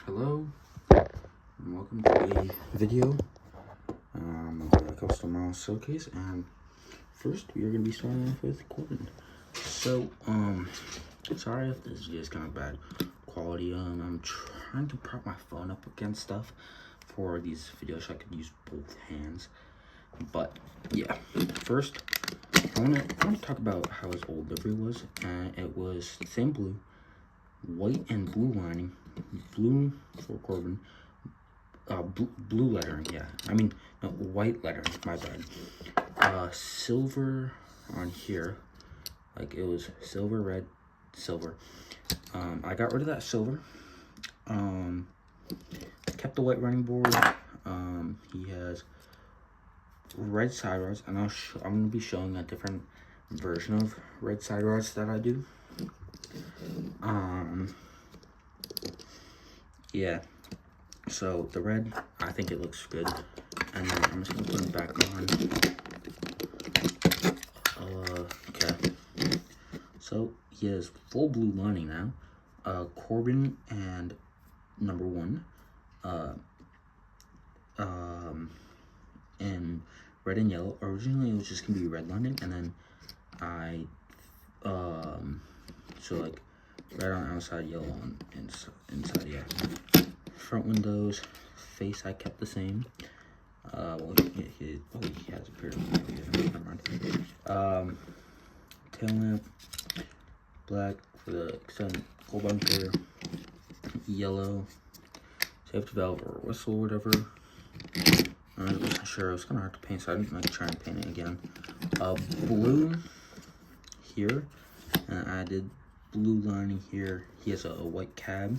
Hello, and welcome to a video of a custom mouse showcase. And first, we are going to be starting off with Corbin. So, sorry if this video is kind of bad quality. I'm trying to prop my phone up against stuff for these videos so I could use both hands. But yeah, first, I want to talk about how his old livery was. It was the same blue, white and blue lining, blue for Corbin, blue lettering, yeah. I mean, no, white lettering, my bad. Silver on here, like it was silver, red, silver. I got rid of that silver. Kept the white running board. He has red side rods, and I'm going to be showing a different version of red side rods that I do. Yeah, so the red, I think it looks good, and then I'm just gonna put it back on. Okay, so he has full blue lining now. Corbin and number 1, in red and yellow. Originally it was just gonna be red lining, and then so like red on outside, yellow on inside, yeah. Front windows, face I kept the same. Well, he has a pair of, never mind. Tail lamp, black for the extended full bumper, yellow, safety valve or whistle, whatever. I wasn't sure, I was gonna have to paint, so I didn't like try and paint it again. Blue here, and I did blue lining here. He has a white cab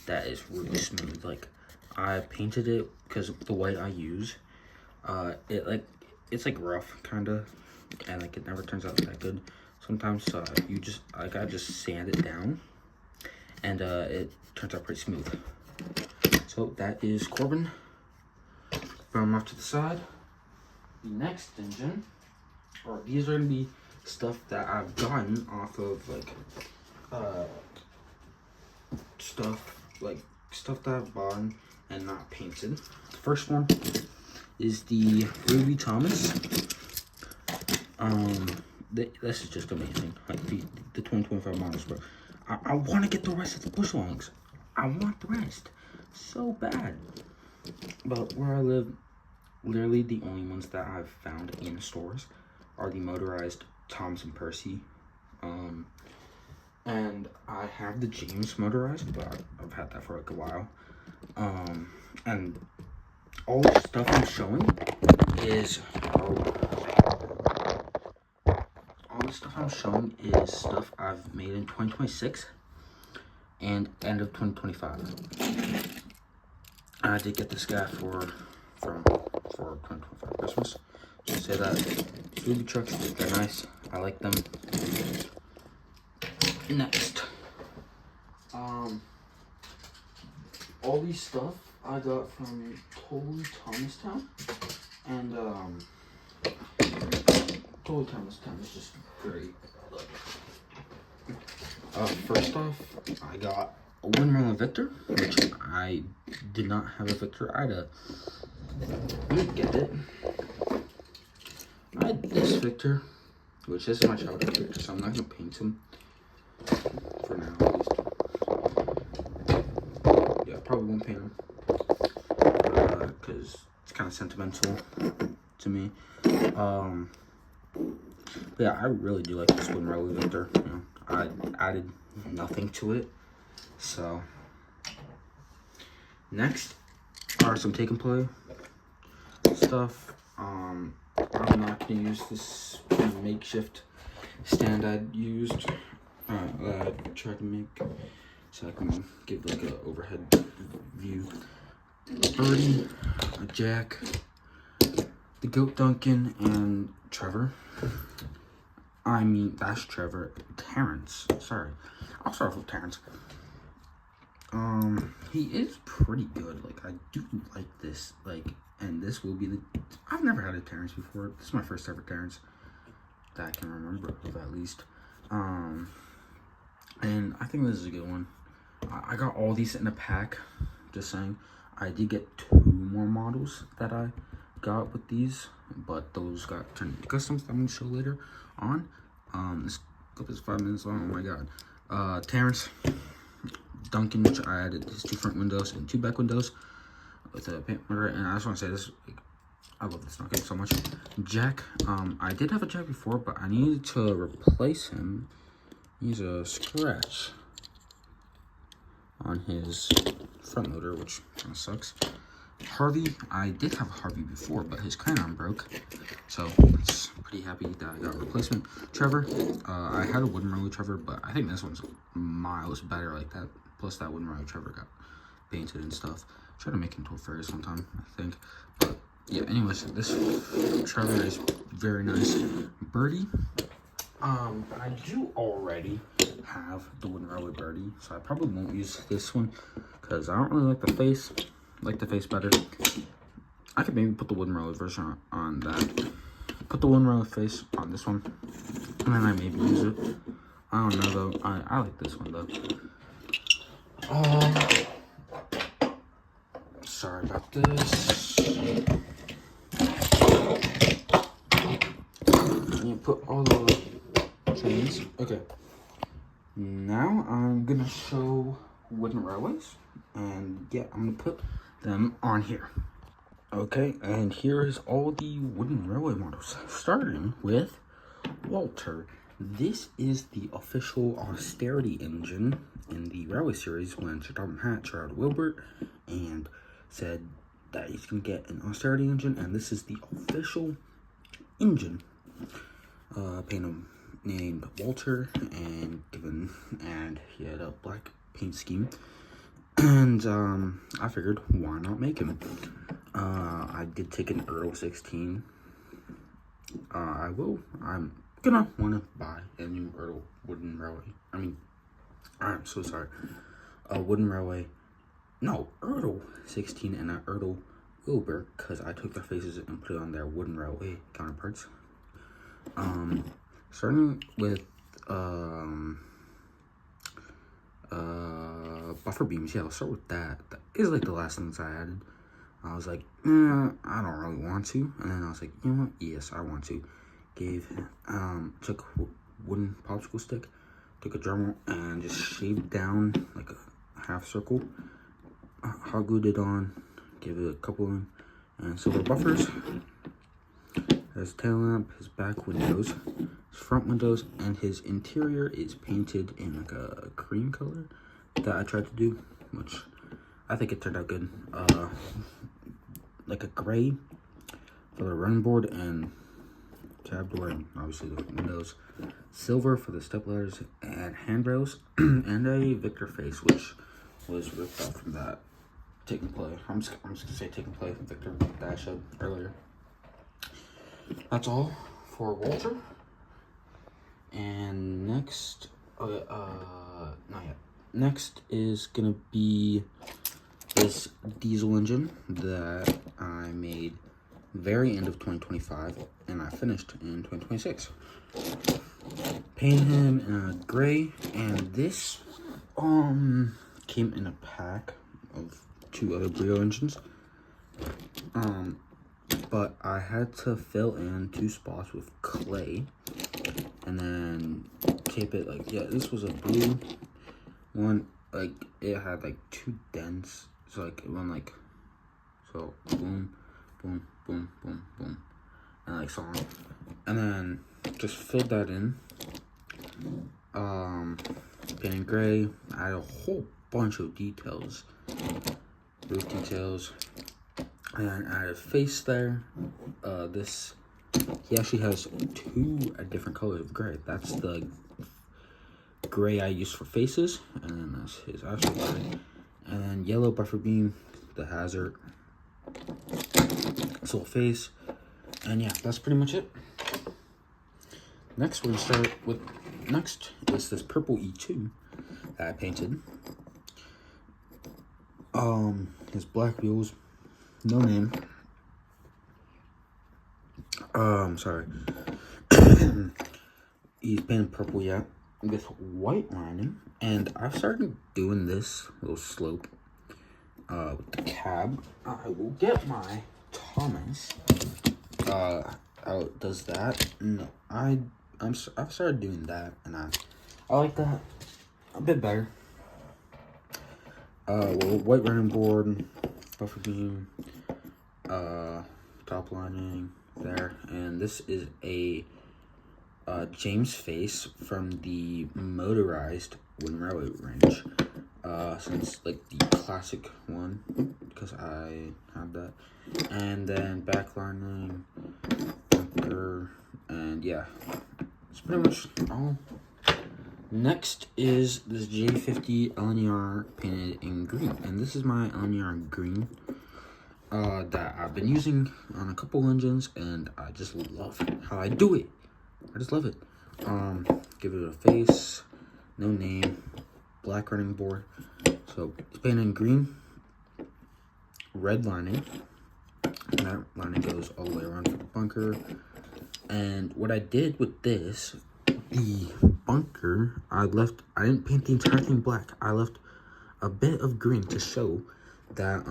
that is really smooth. Like, I painted it because the white I use, it's like rough kind of, and like it never turns out that good. Sometimes I just sand it down, and it turns out pretty smooth. So that is Corbin. From off to the side, the next engine, or these are gonna be stuff that I've gotten off of like stuff that I've bought and not painted. The first one is the Ruby Thomas. This is just amazing. Like the 2025 models, bro. I want to get the rest of the bush longs. I want the rest so bad. But where I live, literally the only ones that I've found in stores are the motorized Thomas and Percy. And I have the James motorized, but I've had that for like a while. And all the stuff I'm showing is stuff I've made in 2026 and end of 2025. I did get this guy for 2025 Christmas. Just say that Ruby trucks, they're nice. I like them. Next, all these stuff I got from Totally Thomastown, and Totally Thomastown is just great. First off, I got a Winmerlin Victor, which I did not have a Victor. I didn't get it. I had this Victor, which is my childhood Victor, so I'm not gonna paint him for now, at least. Yeah, I probably won't paint him because it's kind of sentimental to me. But yeah, I really do like this Winmerlin Victor. You know, I added nothing to it. So next are some take and play stuff. I'm not gonna use this makeshift stand I used. Try to make so I can give like an overhead view. Birdie, a Jack, the Goat Duncan, and Trevor. I mean, that's Trevor. Terrence. Sorry. I'll start off with Terrence. He is pretty good. Like, I do like this. Like, and this will be the... I've never had a Terrence before. This is my first ever Terrence that I can remember of, at least. And I think this is a good one. I got all these in a pack. Just saying. I did get 2 more models that I got with these, but those got turned into customs. I'm gonna show later on. This clip is 5 minutes long. Oh my god. Terrence, Duncan, which I added his 2 front windows and 2 back windows with a paint marker. And I just want to say this, I love this Duncan so much. Jack, I did have a Jack before, but I needed to replace him. He's a scratch on his front loader, which kind of sucks. Harvey, I did have Harvey before, but his crayon broke, so it's pretty happy that I got a replacement. Trevor, I had a wooden roller Trevor, but I think this one's miles better like that. Plus that wooden roller Trevor got painted and stuff. Try to make him into a fairy sometime, I think. But yeah, anyways, this Trevor is very nice. Birdie, I do already have the wooden roller Birdie, so I probably won't use this one because I don't really like the face. Like the face better. I could maybe put the wooden roller version on that. Put the wooden roller face on this one, and then I maybe use it. I don't know though. I like this one though. Sorry about this. You put all the chains. Okay. Now I'm gonna show wooden railways, and yeah, I'm gonna put them on here. Okay, and here is all the wooden railway models, starting with Walter. This is the official austerity engine in the railway series when Sir Topham Hatt tried Wilbert and said that he's gonna get an austerity engine, and this is the official engine. Paint named Walter and he had a black paint scheme. And I figured, why not make him? I did take an Earl 16. I'm gonna want to buy a new Earl wooden railway. I'm so sorry. A wooden railway. No, Earl 16 and an Earl Wilbur, because I took their faces and put it on their wooden railway counterparts. Starting with buffer beams. Yeah, I'll start with that. That is like the last things I added. I was like, I don't really want to, and then I was like, you know what? Yes, I want to. Took a wooden popsicle stick, took a Dremel, and just shaved down like a half circle. Hot glued it on, gave it a couple of and silver buffers. His tail lamp, his back windows, his front windows, and his interior is painted in like a cream color that I tried to do, which I think it turned out good. Like a gray for the running board and cab door, and obviously the windows. Silver for the step ladders and handrails, and a Victor face, which was ripped off from that Take and Play. I'm just gonna say Take and Play from Victor that I showed earlier. That's all for Walter. And next, not yet. Next is gonna be this diesel engine that I made very end of 2025, and I finished in 2026. Painted him in a gray, and this came in a pack of 2 other Brio engines. But I had to fill in 2 spots with clay and then tape it. Like, yeah, this was a blue one. Like, it had like 2 dents, so like it went like, so boom, boom, boom, boom, boom, and like so on. And then just filled that in. Painted gray. I had a whole bunch of details, roof details. And I had a face there. He actually has 2 different colors of gray. That's the gray I used for faces, and then that's his actual gray. And then yellow buffer beam, the hazard, soul face, and yeah, that's pretty much it. Next, we're gonna start with is this purple E2 that I painted. His black wheels. No name. Sorry. He's painted purple yet. with white lining, and I've started doing this little slope with the cab. I will get my Thomas out does that. No, I've started doing that, and I like that a bit better. Well, white running board, buffer beam, top lining there, and this is a James face from the motorized wooden railway wrench. Since like the classic one, because I have that, and then backlining, bunker, and yeah, it's pretty much all. Next is this J50 LNER painted in green, and this is my LNER green that I've been using on a couple engines, and I just love how I do it. I just love it. Give it a face, no name, black running board. So it's painted in green, red lining, and that lining goes all the way around to the bunker. And what I did with this, the bunker, I didn't paint the entire thing black. I left a bit of green to show that,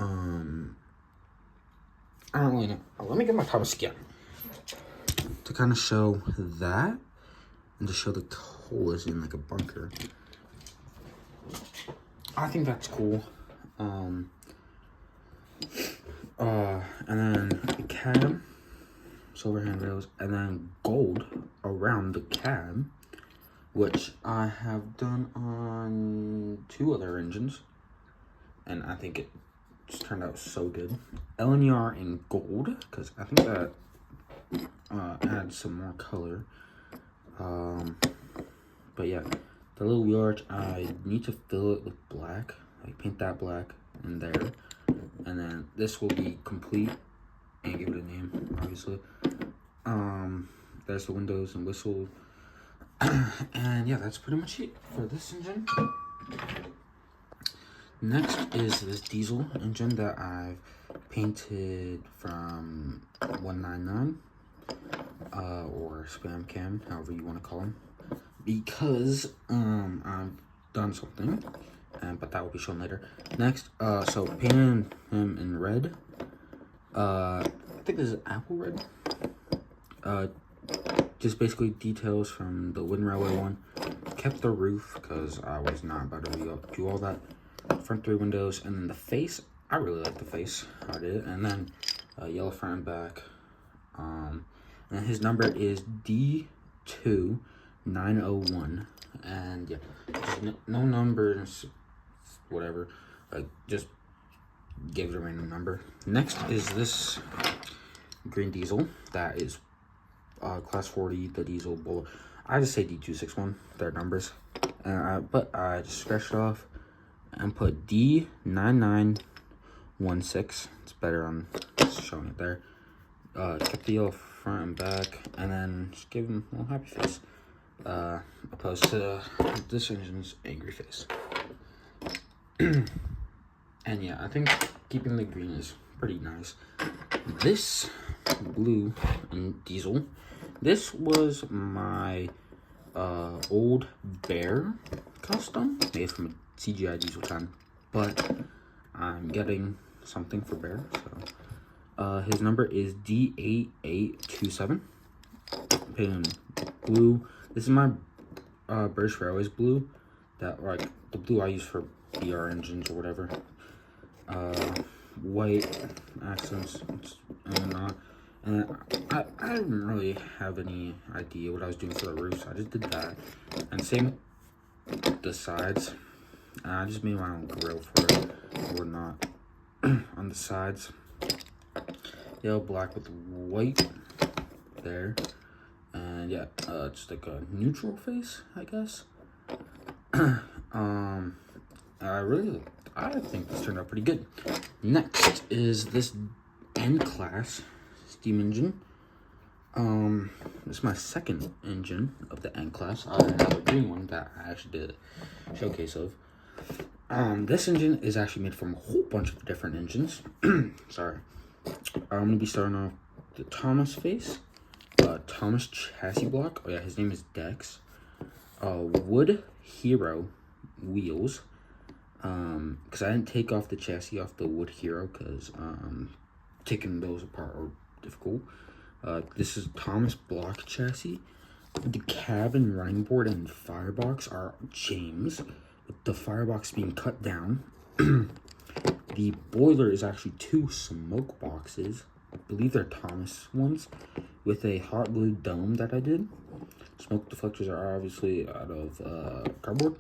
I don't really know. Let me get my Thomas again. To kind of show that, and to show the hole is in like a bunker. I think that's cool. And then the cab, silver handrails, and then gold around the cab, which I have done on 2 other engines, and I think it just turned out so good. LNER in gold, because I think that adds some more color. But yeah, the little wheel arch, I need to fill it with black, like paint that black in there, and then this will be complete, and give it a name, obviously. There's the windows and whistle, and yeah, that's pretty much it for this engine. Next is this diesel engine that I've painted from 199, or Spam Cam, however you want to call them, because I've done something, but that will be shown later. Next, so painted him in red. I think this is apple red. Just basically details from the wooden railway one. Kept the roof because I was not about to do all that. Front 3 windows, and then the face. I really like the face. I did, and then yellow front and back. And his number is D2901, and yeah, no numbers, whatever. Just give it a random number. Next is this green diesel that is class 40, the diesel bull. I just say D261, their numbers, but I just scratched it off and put D9916. It's better on showing it there. Kept the yellow front and back, and then just give him a little happy face, opposed to this engine's angry face. And yeah, I think keeping the green is pretty nice. This blue and diesel, this was my old Bear custom made from a CGI diesel time, but I'm getting something for Bear, so his number is D8827. Painted blue. This is my British Railways blue, that like the blue I use for BR engines or whatever. White accents and not. And I didn't really have any idea what I was doing for the roofs. I just did that, and same the sides. I just made my own grill for it, or not. On the sides, yellow, black with white there, and yeah, just like a neutral face, I guess. I think this turned out pretty good. Next is this N-Class steam engine. This is my second engine of the N-Class. I have a green one that I actually did a showcase of. This engine is actually made from a whole bunch of different engines. Sorry. I'm going to be starting off the Thomas face. Thomas chassis block. Oh yeah, his name is Dex. Wood Hero wheels. Because I didn't take off the chassis off the Wood Hero because taking those apart are difficult. This is Thomas Block chassis. The cabin running board and firebox are James, with the firebox being cut down. The boiler is actually 2 smoke boxes. I believe they're Thomas ones, with a hot glue dome that I did. Smoke deflectors are obviously out of cardboard.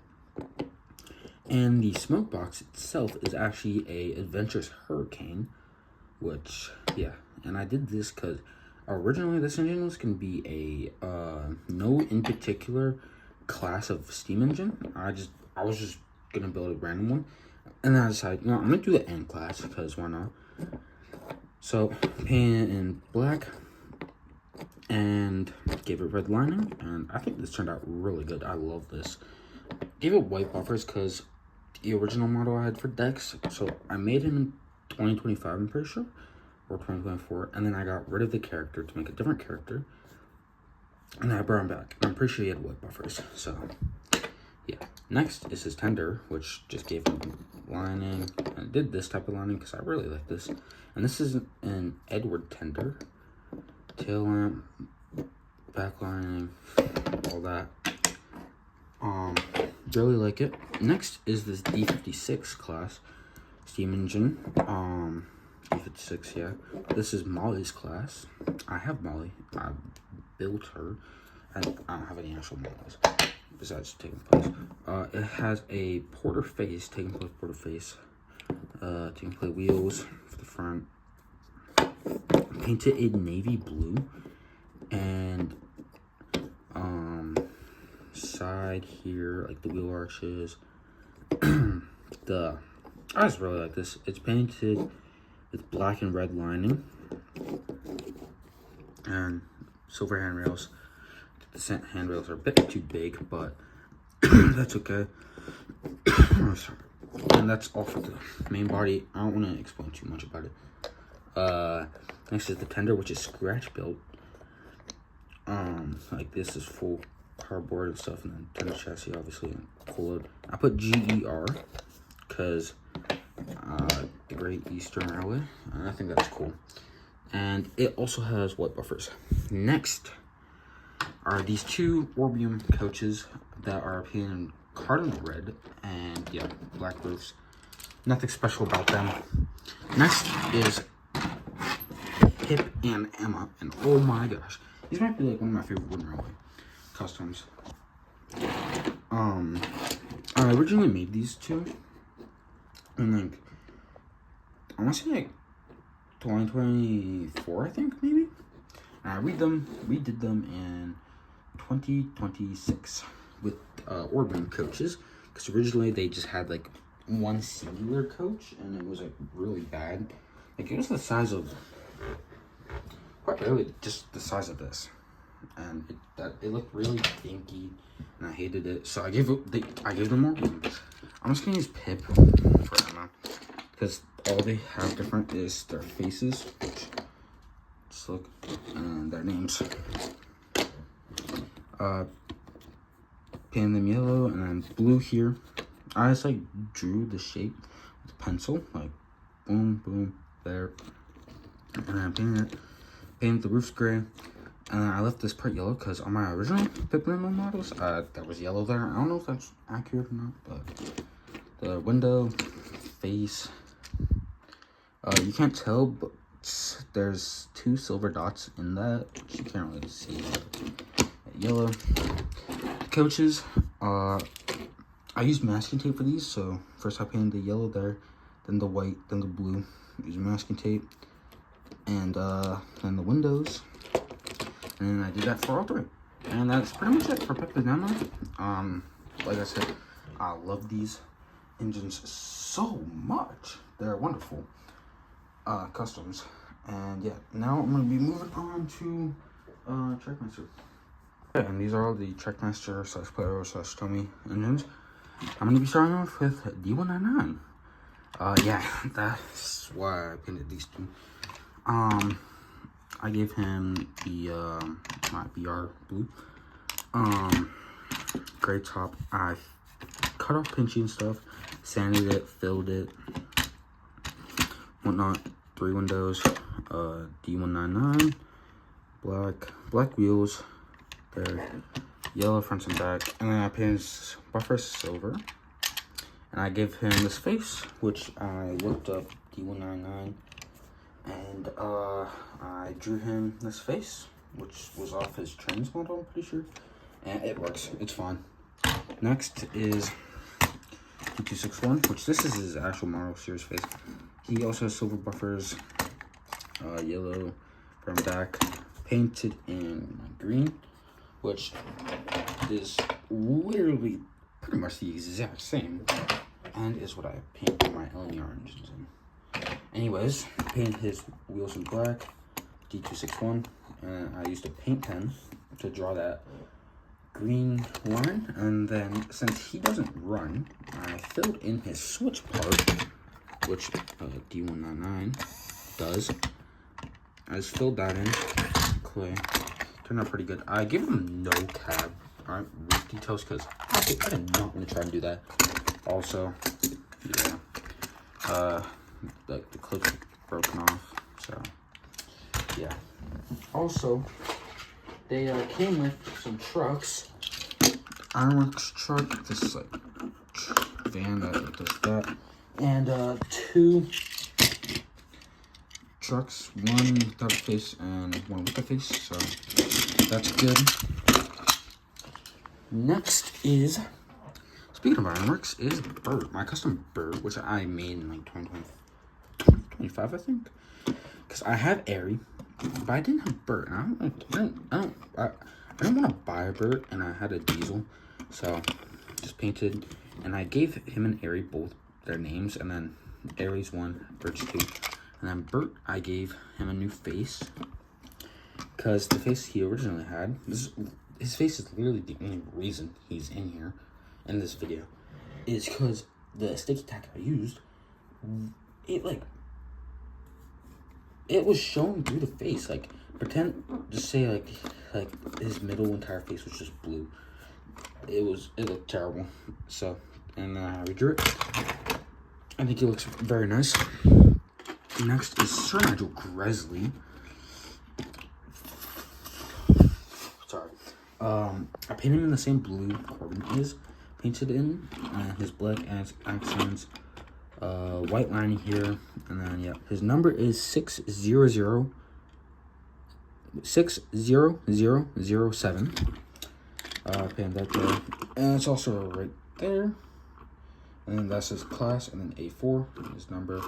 And the smoke box itself is actually a Adventures Hurricane, which, yeah. And I did this because originally this engine was going to be a no in particular class of steam engine. I was just going to build a random one. And then I decided, no, I'm going to do the N class because why not? So, painted in black and gave it red lining. And I think this turned out really good. I love this. Gave it white buffers because the original model I had for Dex. So, I made him in 2025, I'm pretty sure. Or 2024. And then I got rid of the character to make a different character. And I brought him back. I'm pretty sure he had white buffers. So, yeah. Next is his tender, which just gave him lining. I did this type of lining because I really like this. And this is an Edward tender. Tail lamp, back lining, all that. Really like it. Next is this D56 class steam engine. D56, yeah. This is Molly's class. I have Molly. I built her. And I don't have any actual models besides taking place. It has a porter face, taking place porter face. Taking place wheels for the front. Painted in navy blue. And side here, like the wheel arches. I just really like this. It's painted with black and red lining. And silver handrails. The handrails are a bit too big, but that's okay. Oh, sorry. And that's all for the main body. I don't want to explain too much about it. Next is the tender, which is scratch built. Like this is full cardboard and stuff, and then tender chassis, obviously, and full load. I put GER because the Great Eastern Railway. I think that's cool. And it also has white buffers. Next are these 2 Orbium coaches that are painted in cardinal red and, yeah, black roofs. Nothing special about them. Next is Pip and Emma, and oh my gosh, these might be like one of my favorite Wooden Railway customs. I originally made these 2 in like, I want to say like 2024, I think, maybe. And we did them in 2026 with Orbium coaches, because originally they just had like one singular coach, and it was like really bad. Like it was the size of, quite really just the size of this, and it looked really dinky, and I hated it. So I gave them Orbium. I'm just gonna use Pip for Emma because all they have different is their faces, which just look, and their names. Painted them yellow and then blue here. I just like drew the shape with a pencil, like boom, boom, there. And then painted the roofs gray. And I left this part yellow because on my original Pip and Emma models, there was yellow there. I don't know if that's accurate or not, but the window, face, you can't tell, but there's 2 silver dots in that, which you can't really see. Yellow. The coaches, I used masking tape for these, so first I painted the yellow there, then the white, then the blue, using masking tape, and then the windows, and then I did that for all 3. And that's pretty much it for Pip and Emma. Like I said, I love these engines so much. They're wonderful customs. And yeah, now I'm going to be moving on to Trackmaster. Yeah, and these are all the Trackmaster / Player / Tomy engines. I'm going to be starting off with D199. Yeah, that's why I painted these 2. I gave him the my BR blue. gray top. I cut off pinchy and stuff, sanded it, filled it, whatnot. 3 windows, D199, black wheels, there, yellow front and back, and then I painted his buffer silver, and I gave him this face, which I looked up D199, and I drew him this face, which was off his Trans model, I'm pretty sure, and it works, it's fine. Next is D261, which this is his actual Marvel Series face. He also has silver buffers, yellow front back, painted in green, which is literally pretty much the exact same, and is what I painted my LNR engines in. Anyways, painted his wheels in black, D261, and I used a paint pen to draw that green line, and then since he doesn't run, I filled in his switch part, which D199 does. I just filled that in clay. Turned out pretty good. I gave him no cab roof details because I did not want to try and do that. Also, yeah, the clip's broken off, so yeah. Also, they came with some trucks. Ironworks truck, this is like van that does that, and 2 trucks, one without a face and one with a face, so that's good. Next is, speaking of Ironworks, is Bert, my custom Bert, which I made in like 2025, I think, because I have Airy, but I didn't have Bert, and I didn't want to buy a Bert, and I had a diesel, so just painted, and I gave him and Airy both their names, and then Airy's 1, Bert's 2, and then Bert, I gave him a new face, because the face he originally had, his face is literally the only reason he's in here, in this video, is because the sticky tack I used, it was showing through the face, like, just say, like, his middle entire face was just blue. It looked terrible, so, and then I redrew it. I think he looks very nice. Next is Sir Nigel Gresley. Sorry. I painted him in the same blue Corbin is painted in, his black accents, white lining here, and then, yeah, his number is 60007, painted that there, and it's also right there, and then that's his class, and then A4, his number,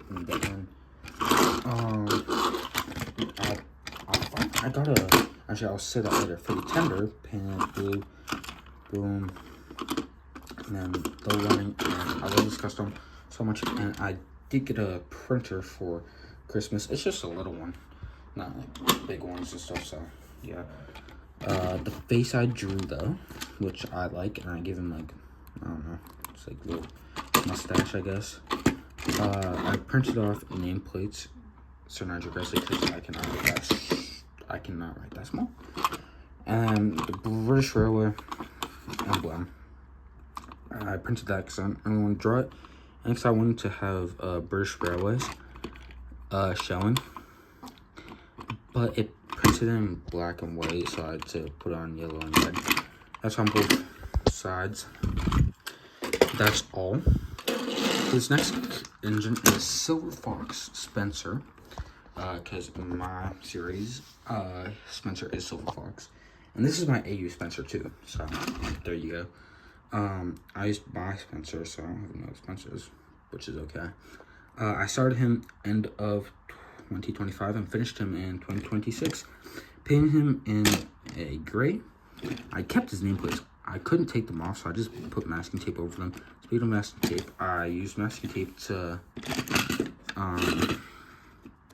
and then, I got actually, I'll say that later, for the tender, painted blue, boom, and then the lining, and I love this custom so much, and I did get a printer for Christmas. It's just a little one, not like big ones and stuff, so yeah. The face I drew though, which I like, and I give him like, I don't know, it's like a little mustache, I guess. I printed off nameplates, Sir Nigel Gresley, because I cannot write that small. And the British Railway emblem, I printed that because I don't want to draw it. And because I wanted to have British Railways showing, but it printed in black and white, so I had to put on yellow and red. That's on both sides. That's all. This next engine is Silver Fox Spencer, because in my series, Spencer is Silver Fox. And this is my AU Spencer too, so there you go. I used to buy Spencer, so I don't have no Spencers, which is okay. I started him end of 2025 and finished him in 2026. Painted him in a gray. I kept his nameplates. I couldn't take them off, so I just put masking tape over them. Speaking of masking tape, I used masking tape to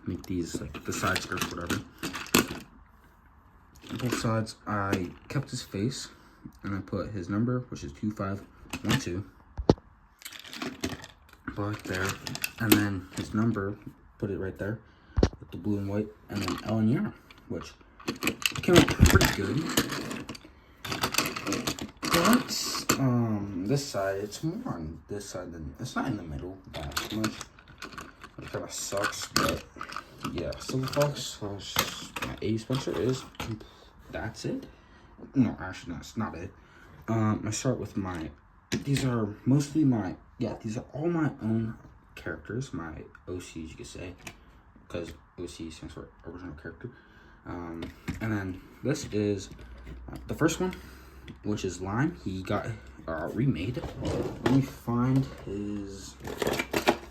make these, like, the side skirts, whatever. Both sides, I kept his face, and I put his number, which is 2512, black there, and then his number, put it right there, with the blue and white, and then LNR, which came out pretty good. but this side, it's more on this side than it's not in the middle that much. It kind of sucks, but yeah, Silver Fox / my A Spencer is that's it. No, actually, no, it's not it. I start with my. These are mostly my. Yeah, these are all my own characters, my OCs, you could say, because OC stands for original character. And then this is the first one, which is Lime. He got remade. Let me find his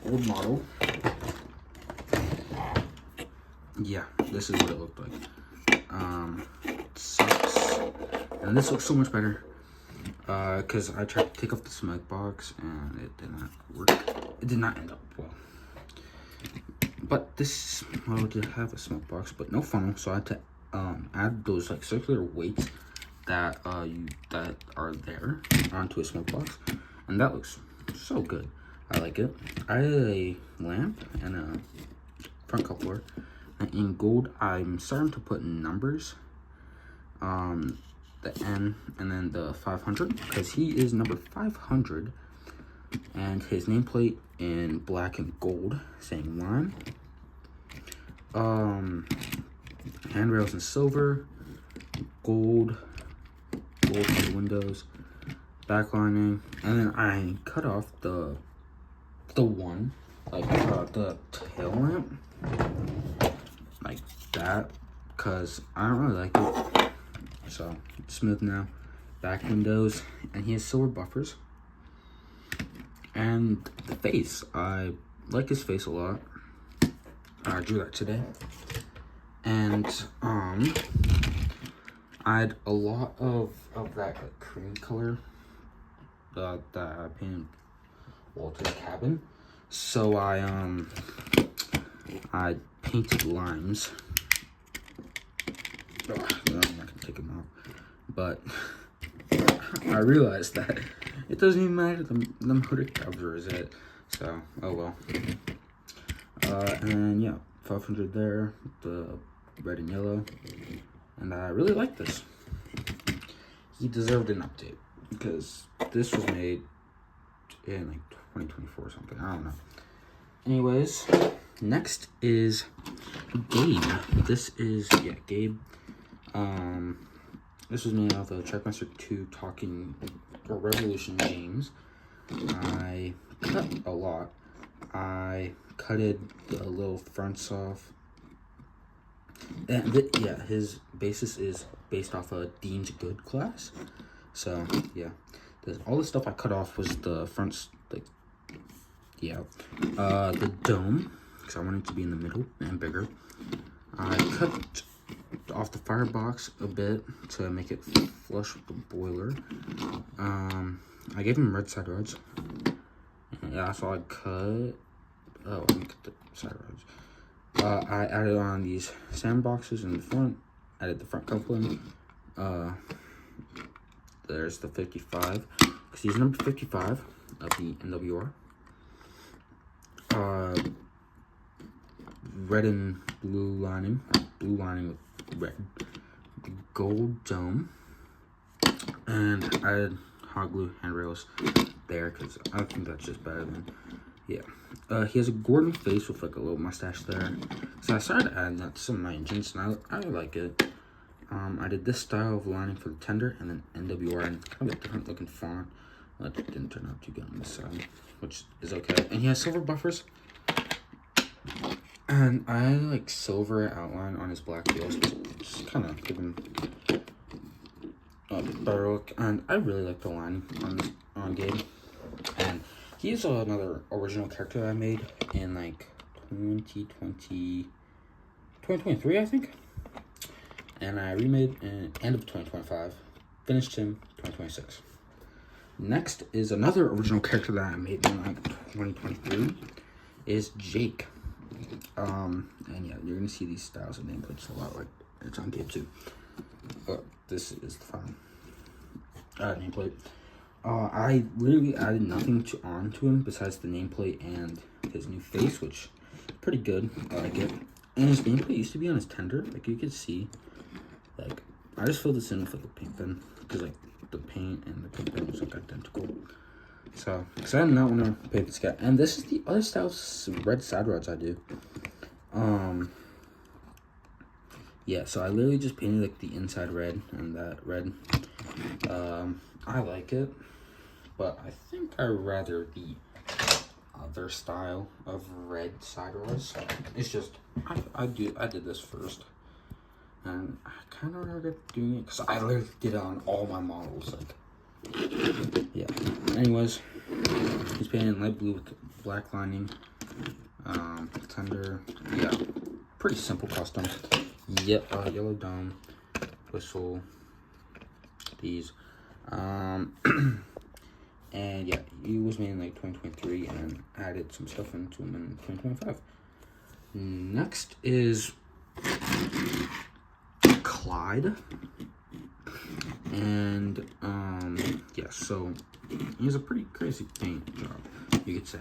old model. Yeah, this is what it looked like. Sucks. And this looks so much better. Because I tried to take off the smoke box and it did not work. It did not end up well. But this model did have a smoke box, but no funnel, so I had to add those like circular weights that that are there onto a smoke box, and that looks so good. I like it. I added a lamp and a front coupler, and in gold I'm starting to put numbers. The N and then the 500, because he is number 500, and his nameplate in black and gold saying Lime. Handrails in silver, gold for the windows, backlining, and then I cut off the one, like the tail lamp, like that, because I don't really like it. So it's smooth now. Back windows, and he has silver buffers. And the face, I like his face a lot. I drew that today. And I had a lot of that like, cream color that I painted Walter's cabin. So I painted lines. Oh, no, I'm not gonna take them off. But I realized that it doesn't even matter. The hooded cover is it. So oh well. And yeah, 500 there, the red and yellow, and I really like this. He deserved an update because this was made in like 2024 or something. I don't know. Anyways, next is Gabe. This is Gabe. This was made out of the Trackmaster 2 Talking or Revolution James. I cut a lot. I cutted the little fronts off. And his basis is based off of Dean's Good class. So yeah, all the stuff I cut off was the fronts, like the dome, because I wanted it to be in the middle and bigger. I cut off the firebox a bit to make it flush with the boiler. I gave him red side rods. Yeah, so I cut. Oh, let me cut the side rods. I added on these sandboxes in the front. Added the front coupling. There's the 55, because he's number 55 of the NWR. Red and blue lining with red. The gold dome. And I added hot glue handrails there, because I think that's just better than, he has a Gordon face with like a little mustache there. So I started adding that to some of my engines, and I like it. I did this style of lining for the tender, and then NWR, and kind of a different looking font. It didn't turn out too good on this side, which is okay. And he has silver buffers. And I like silver outline on his black wheels, just kind of give him a better look. And I really like the line on Gabe. And he's another original character I made in like 2023, I think. And I remade in end of 2025, finished him 2026. Next is another original character that I made in like 2023, is Jake. And yeah, you're gonna see these styles of nameplates a lot, like it's on Gabe too. This is the final nameplate. I literally added nothing onto him besides the nameplate and his new face, which is pretty good. I like it. And his nameplate used to be on his tender, like you could see. Like I just filled this in with like a paint pen because like the paint and the paint pen was like identical. So, because I did not want to paint this guy. And this is the other style of red side rods I do. Yeah, so I literally just painted like the inside red and that red. I like it, but I think I'd rather the other style of red side rods. It's just, I did this first. And I kind of regret doing it because I literally did it on all my models. Like, yeah. Anyways, he's painted light blue with black lining. Tender. Yeah, pretty simple custom. Yeah, yellow dome, whistle, these. And yeah, he was made in like 2023 and added some stuff into him in 2025. Next is Clyde. And yeah, so he has a pretty crazy paint job, you could say.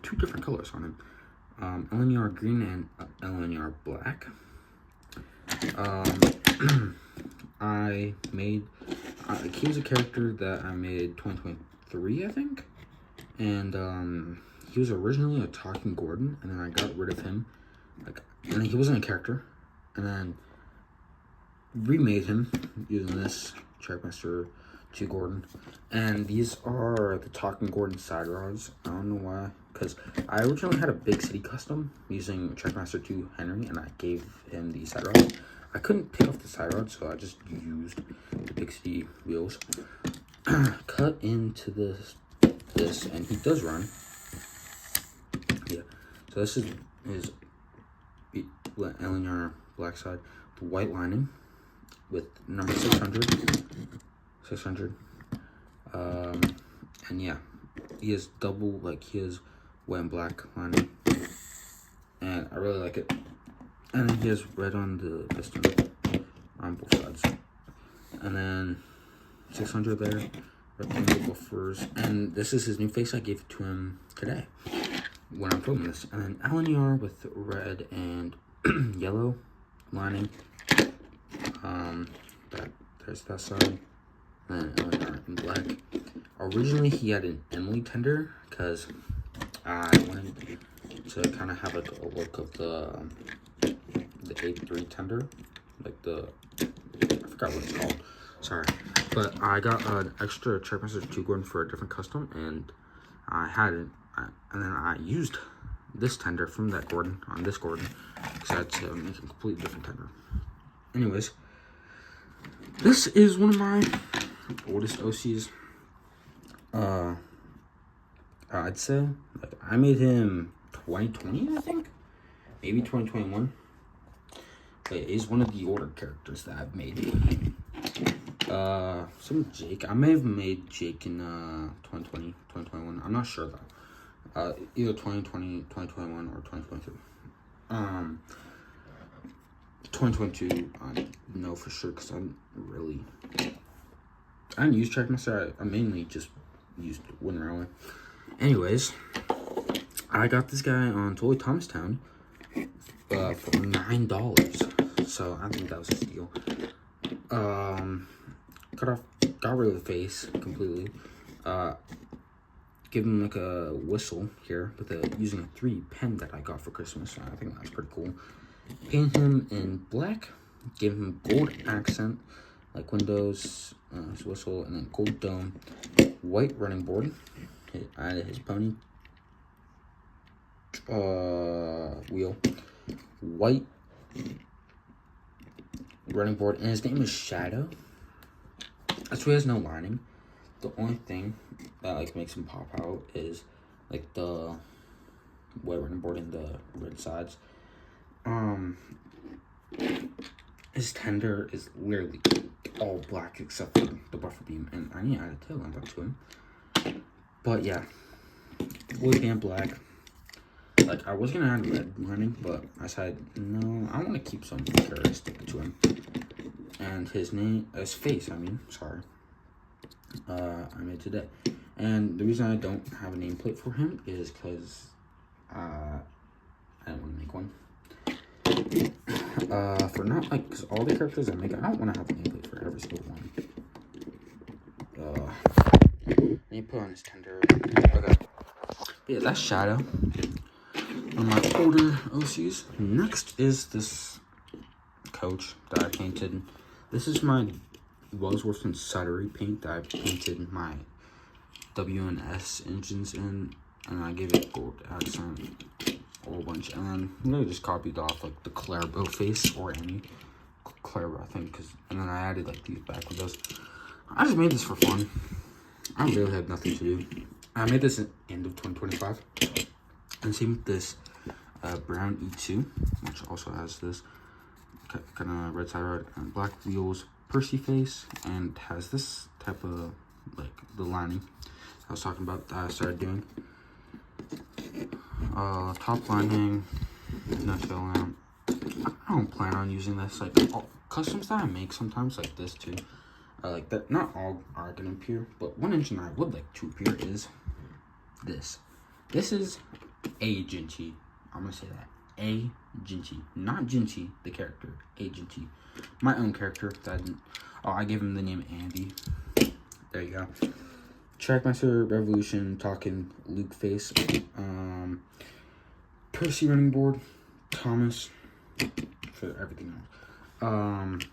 Two different colors on him. LNER green and LNER black. I made, he was a character that I made 2023, I think. And he was originally a Talking Gordon, and then I got rid of him. Like, and he wasn't a character, and then remade him using this Trackmaster 2 Gordon. And these are the Talking Gordon side rods. I don't know why, because I originally had a Big City custom using Trackmaster 2 Henry, and I gave him the side rods. I couldn't take off the side rods, so I just used the Big City wheels. Cut into this, and he does run. Yeah, so this is his LNR black side, the white lining with number 600. And yeah, he has double, like, he has white and black lining, and I really like it. And then he has red on the piston on both sides, and then 600 there, rectangle buffers. And this is his new face. I gave it to him today when I'm filming this. And then LNER with red and yellow lining. There's that side. And then LNER in black. Originally, he had an Emily tender because I wanted to kind of have like a look of the A3 tender, like the, I forgot what it's called. Sorry, but I got an extra Trackmaster 2 Gordon for a different custom, and I had it, and then I used this tender from that Gordon on this Gordon because I had to make a completely different tender. Anyways, this is one of my oldest OCs. I'd say, like, I made him 2020, I think, maybe 2021. But he's one of the older characters that I've made. Some Jake. I may have made Jake in 2020, 2021. I'm not sure though. Either 2020, 2021, or 2022. 2022, I know for sure because I didn't use Trackmaster. I mainly just used Win Railway. Anyways, I got this guy on Toy Thomastown for $9. So I think that was a steal. Got rid of the face completely. Give him like a whistle here with using a 3 pen that I got for Christmas. I think that's pretty cool. Paint him in black. Give him gold accent, like windows, his whistle, and then gold dome. White running board. I added his pony wheel. White running board, and his name is Shadow. That's why he has no lining. The only thing that like makes him pop out is like the white running board and the red sides. His tender is literally all black except for the buffer beam, and I need to add a tail lamp up to him. But yeah, wood and black. Like, I was gonna add red lining, but I decided no, I want to keep some characteristic to him. And his face, I made today. And the reason I don't have a nameplate for him is because I didn't want to make one. For not like, because all the characters I make, I don't want to have a nameplate for every single one. You put on his tender. Okay. Yeah, that's Shadow. One of my older OCs. Next is this coach that I painted. This is my Wellsworth and Suttery paint that I painted my WNS engines in, and I gave it gold accent, a whole bunch, and then really just copied off like the Clairbo face, or any Clairbo, I think, and then I added like these back windows. I just made this for fun. I really had nothing to do. I made this at the end of 2025, and same with this brown E2, which also has this kind of red side red and black wheels Percy face, and has this type of like the lining I was talking about that I started doing. Top lining, nutshell lamp. I don't plan on using this. Like customs that I make sometimes, like this too. Like that. Not all are gonna appear, but one engine I would like to appear is this. This is a Ginty. I'm gonna say that. A Ginty, not Ginty the character. A Ginty, my own character. That I gave him the name Andy. There you go. Trackmaster Revolution talking Luke face. Percy running board. Thomas for everything else.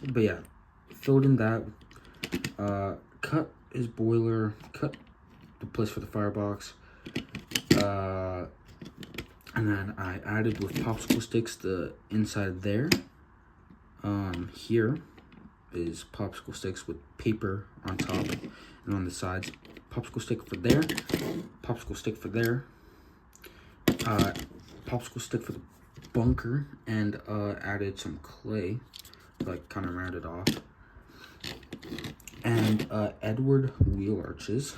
But yeah, filled in that. Cut his boiler. Cut the place for the firebox. And then I added with popsicle sticks the inside there. Here is popsicle sticks with paper on top and on the sides. Popsicle stick for there. Popsicle stick for there. Popsicle stick for the bunker, and added some clay, like kind of rounded off. And Edward wheel arches.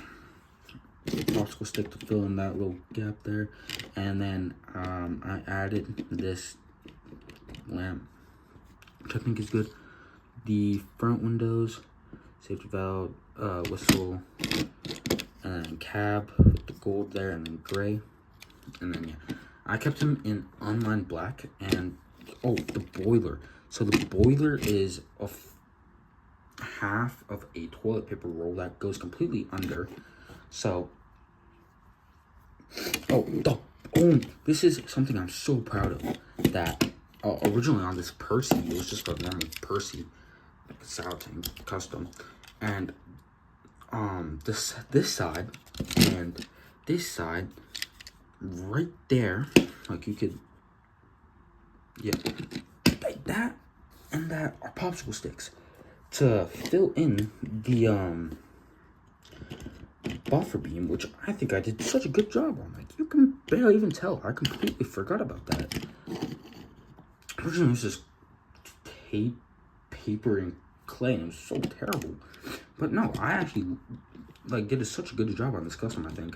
Popsicle stick to fill in that little gap there, and then I added this lamp, which I think is good. The front windows, safety valve, whistle, and then cab with the gold there, and then gray, and then yeah, I kept them in unlined black. And oh, the boiler. So the boiler is half of a toilet paper roll that goes completely under. So, this is something I'm so proud of. That originally on this Percy, it was just a normal Percy, like Sour Tank custom, and this side and this side, right there, like you could, yeah, like that and that are popsicle sticks to fill in the buffer beam, which I think I did such a good job on. Like, you can barely even tell. I completely forgot about that. Originally, it was just tape, paper, and clay, and it was so terrible. But no, I actually like did such a good job on this custom, I think.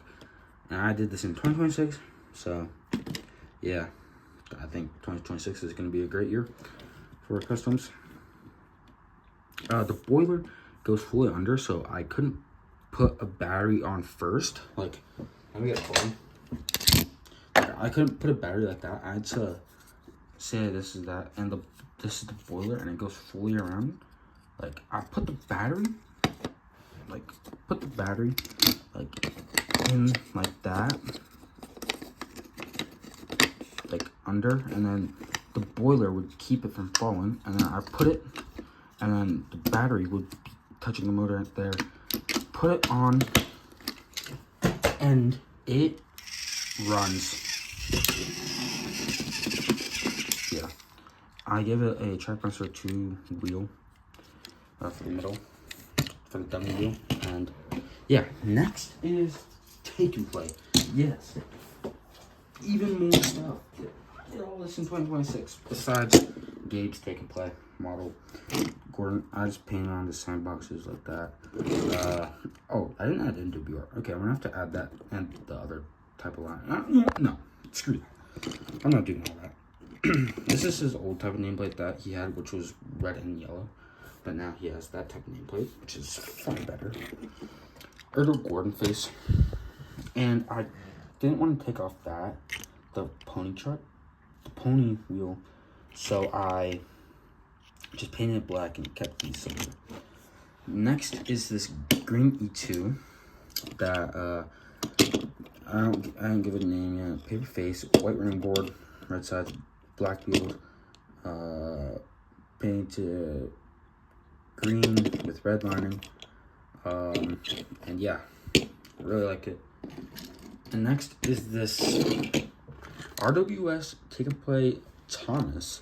And I did this in 2026, so yeah, I think 2026 is going to be a great year for customs. The boiler goes fully under, so I couldn't put a battery on first. Like, let me get a phone. I couldn't put a battery like that. I had to say this is that, and this is the boiler, and it goes fully around. Like, I put the battery, like in like that, like under, and then the boiler would keep it from falling, and then I put it, and then the battery would be touching the motor right there. Put it on, and it runs. Yeah, I give it a Trackmaster 2 wheel for the middle, for the dummy wheel, and yeah. Next is Take and Play. Yes, even more stuff. Did all this in 2026. Besides Gabe's Take and Play model. Gordon, I just painted on the sandboxes like that. Oh, I didn't add NWR. Okay, I'm gonna have to add that and the other type of line. No, screw that. I'm not doing all that. This is his old type of nameplate that he had, which was red and yellow. But now he has that type of nameplate, which is far better. Erdo Gordon face. And I didn't want to take off the pony chart. pony wheel, so I just painted it black and kept these silver. Next is this green E2 that I don't give it a name yet. Paper face, white ring board, red sides, black wheels, painted green with red lining, and yeah, really like it. And next is this RWS Take and Play Thomas,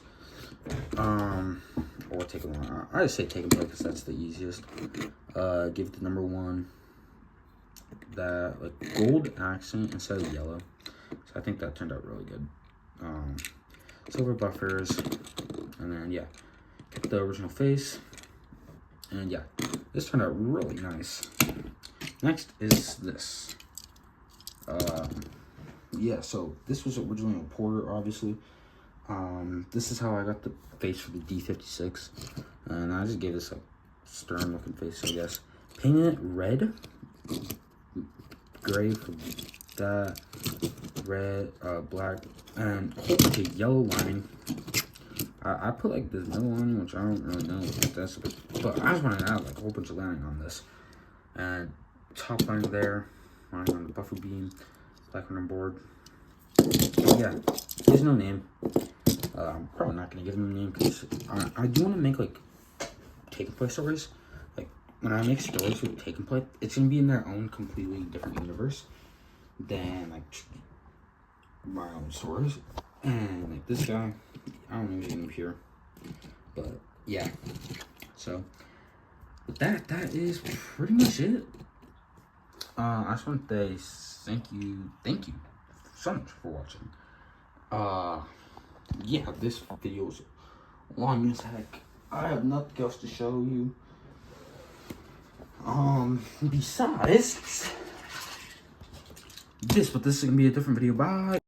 or Take and Play. I just say Take and Play because that's the easiest. Give it the number 1, that like gold accent instead of yellow, so I think that turned out really good. Silver buffers, and then yeah, kept the original face, and yeah, this turned out really nice. Next is this. Yeah, so this was originally a Porter, obviously. This is how I got the face for the D56, and I just gave this a stern looking face, I guess. Painted it red, gray for that, red, black, and a whole bunch of yellow lining. I put like this middle lining, which I don't really know what that's, but I just wanted to add like a whole bunch of lining on this. And top lining there, lining on the buffer beam, black on the board. Yeah, there's no name. I'm probably not gonna give them a name because I do want to make like Take and Play stories. Like when I make stories with Take and Play, it's gonna be in their own completely different universe than like my own stories. And like this guy, I don't know his name here, but yeah. So with that is pretty much it. I just want to say thank you so much for watching. Yeah, this video's long as heck. I have nothing else to show you. Besides this, but this is gonna be a different video. Bye.